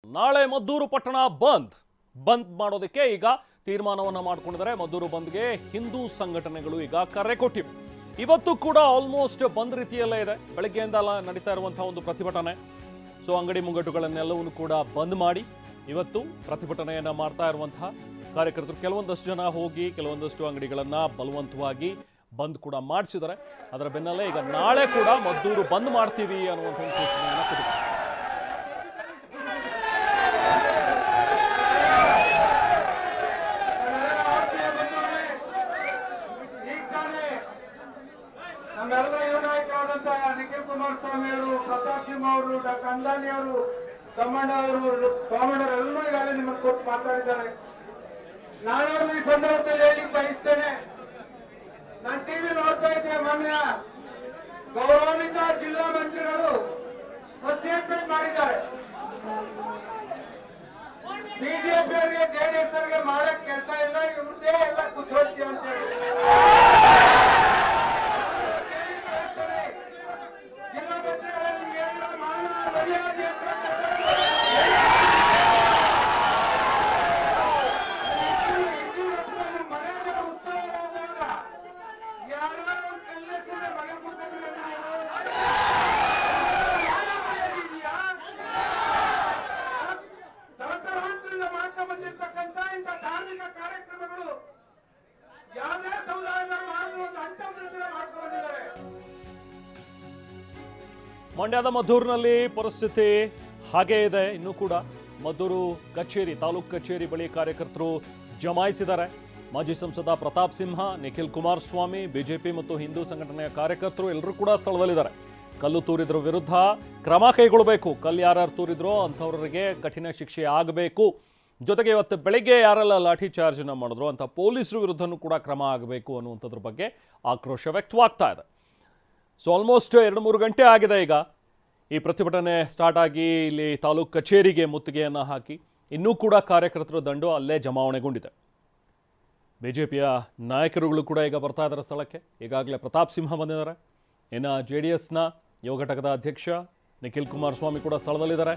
ನಾಳೆ ಮದ್ದೂರು ಪಟ್ಟಣ ಬಂದ್ ಮಾಡೋದಕ್ಕೆ ಈಗ ತೀರ್ಮಾನವನ್ನ ಮಾಡಿಕೊಂಡಿದ್ದಾರೆ. ಮದ್ದೂರು ಬಂದ್ಗೆ ಹಿಂದೂ ಸಂಘಟನೆಗಳು ಈಗ ಕರೆ ಕೊಟ್ಟಿವೆ. ಇವತ್ತು ಕೂಡ ಆಲ್ಮೋಸ್ಟ್ ಬಂದ್ ರೀತಿಯಲ್ಲೇ ಇದೆ. ಬೆಳಗ್ಗೆಯಿಂದ ನಡೀತಾ ಇರುವಂತಹ ಒಂದು ಪ್ರತಿಭಟನೆ. ಸೊ ಅಂಗಡಿ ಮುಂಗಟ್ಟುಗಳನ್ನೆಲ್ಲವನ್ನು ಕೂಡ ಬಂದ್ ಮಾಡಿ ಇವತ್ತು ಪ್ರತಿಭಟನೆಯನ್ನ ಮಾಡ್ತಾ ಇರುವಂತಹ ಕಾರ್ಯಕರ್ತರು ಕೆಲವೊಂದಷ್ಟು ಜನ ಹೋಗಿ ಕೆಲವೊಂದಷ್ಟು ಅಂಗಡಿಗಳನ್ನ ಬಲವಂತವಾಗಿ ಬಂದ್ ಕೂಡ ಮಾಡಿಸಿದ್ದಾರೆ. ಅದರ ಬೆನ್ನಲ್ಲೇ ಈಗ ನಾಳೆ ಕೂಡ ಮದ್ದೂರು ಬಂದ್ ಮಾಡ್ತೀವಿ ಅನ್ನುವಂಥ ಸೂಚನೆಯನ್ನು ಕೊಟ್ಟಿದ್ದಾರೆ. ನಮ್ಮೆಲ್ಲರ ಯುವ ನಾಯಕರಾದಂತಹ ನಿಖಿಲ್ ಕುಮಾರಸ್ವಾಮಿ ಅವರು, ಪ್ರತಾಪ್ ಸಿಂಹ ಅವರು, ಡಾಕ್ಟರ್ ಅಂದಾನಿ ಅವರು, ತಮ್ಮಣ್ಣ ಅವರು, ಸೋಮಣ್ಣರು ಎಲ್ಲರೂ ಈಗಾಗಲೇ ನಿಮ್ಮನ್ನು ಕೊಟ್ಟು ಮಾತಾಡಿದ್ದಾರೆ. ನಾನಾದ್ರೂ ಈ ಸಂದರ್ಭದಲ್ಲಿ ಹೇಳಿಕ್ ಬಯಸ್ತೇನೆ. ನಾನು ಟಿವಿ ನೋಡ್ತಾ ಇದ್ದೆ, ಮಾನ್ಯ ಗೌರವಾನ್ವಿತ ಜಿಲ್ಲಾ ಮಂತ್ರಿಗಳು ಸ್ಟೇಟ್ಮೆಂಟ್ ಮಾಡಿದ್ದಾರೆ. ಬಿಜೆಪಿ ಅವರಿಗೆ ಜೆಡಿಎಸ್ ಅವರಿಗೆ ಮಾಡಕ್ ಕೆಲಸ ಇಲ್ಲ, ಇವ್ರದೇ ಎಲ್ಲ ಕುಚೋಟಿ ಅಂತ ಹೇಳಿ ಜಿಲ್ಲಾ ಮಂತ್ರಿಗಳಲ್ಲಿ ಎಲ್ಲ ಮಾನ ಮರ್ಯಾದೆ ಮರ್ಯಾದೆ ಉತ್ಸವ ಹೋಗುವಾಗ ಯಾರು ಕಲ್ಲೆಸಿದ ಮನೆ ತಲತಲಾಂತರಿಂದ ಮಾಡ್ತಾ ಬಂದಿರ್ತಕ್ಕಂಥ ಇಂಥ ಧಾರ್ಮಿಕ ಕಾರ್ಯಕ್ರಮಗಳು ಯಾವುದೇ ಸಮುದಾಯದವರು ಮಾಡಲು ಒಂದು ಅಂತ್ಯಪ್ರದರ್ಶನ ಮಾಡ್ತಾ ಬಂದಿದ್ದಾರೆ. ಮಂಡ್ಯದ ಮದ್ದೂರಿನಲ್ಲಿ ಪರಿಸ್ಥಿತಿ ಹಾಗೇ ಇದೆ. ಇನ್ನೂ ಕೂಡ ಮದ್ದೂರು ಕಚೇರಿ, ತಾಲೂಕು ಕಚೇರಿ ಬಳಿ ಕಾರ್ಯಕರ್ತರು ಜಮಾಯಿಸಿದ್ದಾರೆ. ಮಾಜಿ ಸಂಸದ ಪ್ರತಾಪ್ ಸಿಂಹ, ನಿಖಿಲ್ ಕುಮಾರಸ್ವಾಮಿ, ಬಿಜೆಪಿ ಮತ್ತು ಹಿಂದೂ ಸಂಘಟನೆಯ ಕಾರ್ಯಕರ್ತರು ಎಲ್ಲರೂ ಕೂಡ ಸ್ಥಳದಲ್ಲಿದ್ದಾರೆ. ಕಲ್ಲು ತೂರಿದ್ರ ವಿರುದ್ಧ ಕ್ರಮ ಕೈಗೊಳ್ಳಬೇಕು. ಕಲ್ಲು ಯಾರ್ಯಾರು ತೂರಿದ್ರೋ ಅಂಥವರಿಗೆ ಕಠಿಣ ಶಿಕ್ಷೆ ಆಗಬೇಕು. ಜೊತೆಗೆ ಇವತ್ತು ಬೆಳಗ್ಗೆ ಯಾರೆಲ್ಲ ಲಾಠಿ ಚಾರ್ಜ್ನ ಮಾಡಿದ್ರು ಅಂತ ಪೊಲೀಸರ ವಿರುದ್ಧನೂ ಕೂಡ ಕ್ರಮ ಆಗಬೇಕು ಅನ್ನುವಂಥದ್ರ ಬಗ್ಗೆ ಆಕ್ರೋಶ ವ್ಯಕ್ತವಾಗ್ತಾ ಇದೆ. ಸೊ ಆಲ್ಮೋಸ್ಟ್ 2-3 ಗಂಟೆ ಆಗಿದೆ ಈಗ ಈ ಪ್ರತಿಭಟನೆ ಸ್ಟಾರ್ಟ್ ಆಗಿ. ಇಲ್ಲಿ ತಾಲೂಕು ಕಚೇರಿಗೆ ಮುತ್ತಿಗೆಯನ್ನು ಹಾಕಿ ಇನ್ನೂ ಕೂಡ ಕಾರ್ಯಕರ್ತರ ದಂಡು ಅಲ್ಲೇ ಜಮಾವಣೆಗೊಂಡಿದೆ. ಬಿಜೆಪಿಯ ನಾಯಕರುಗಳು ಕೂಡ ಈಗ ಬರ್ತಾ ಇದ್ದಾರೆ ಸ್ಥಳಕ್ಕೆ. ಈಗಾಗಲೇ ಪ್ರತಾಪ್ ಸಿಂಹ ಬಂದಿದ್ದಾರೆ. ಇನ್ನು JDSನ ಯುವ ಘಟಕದ ಅಧ್ಯಕ್ಷ ನಿಖಿಲ್ ಕುಮಾರಸ್ವಾಮಿ ಕೂಡ ಸ್ಥಳದಲ್ಲಿದ್ದಾರೆ.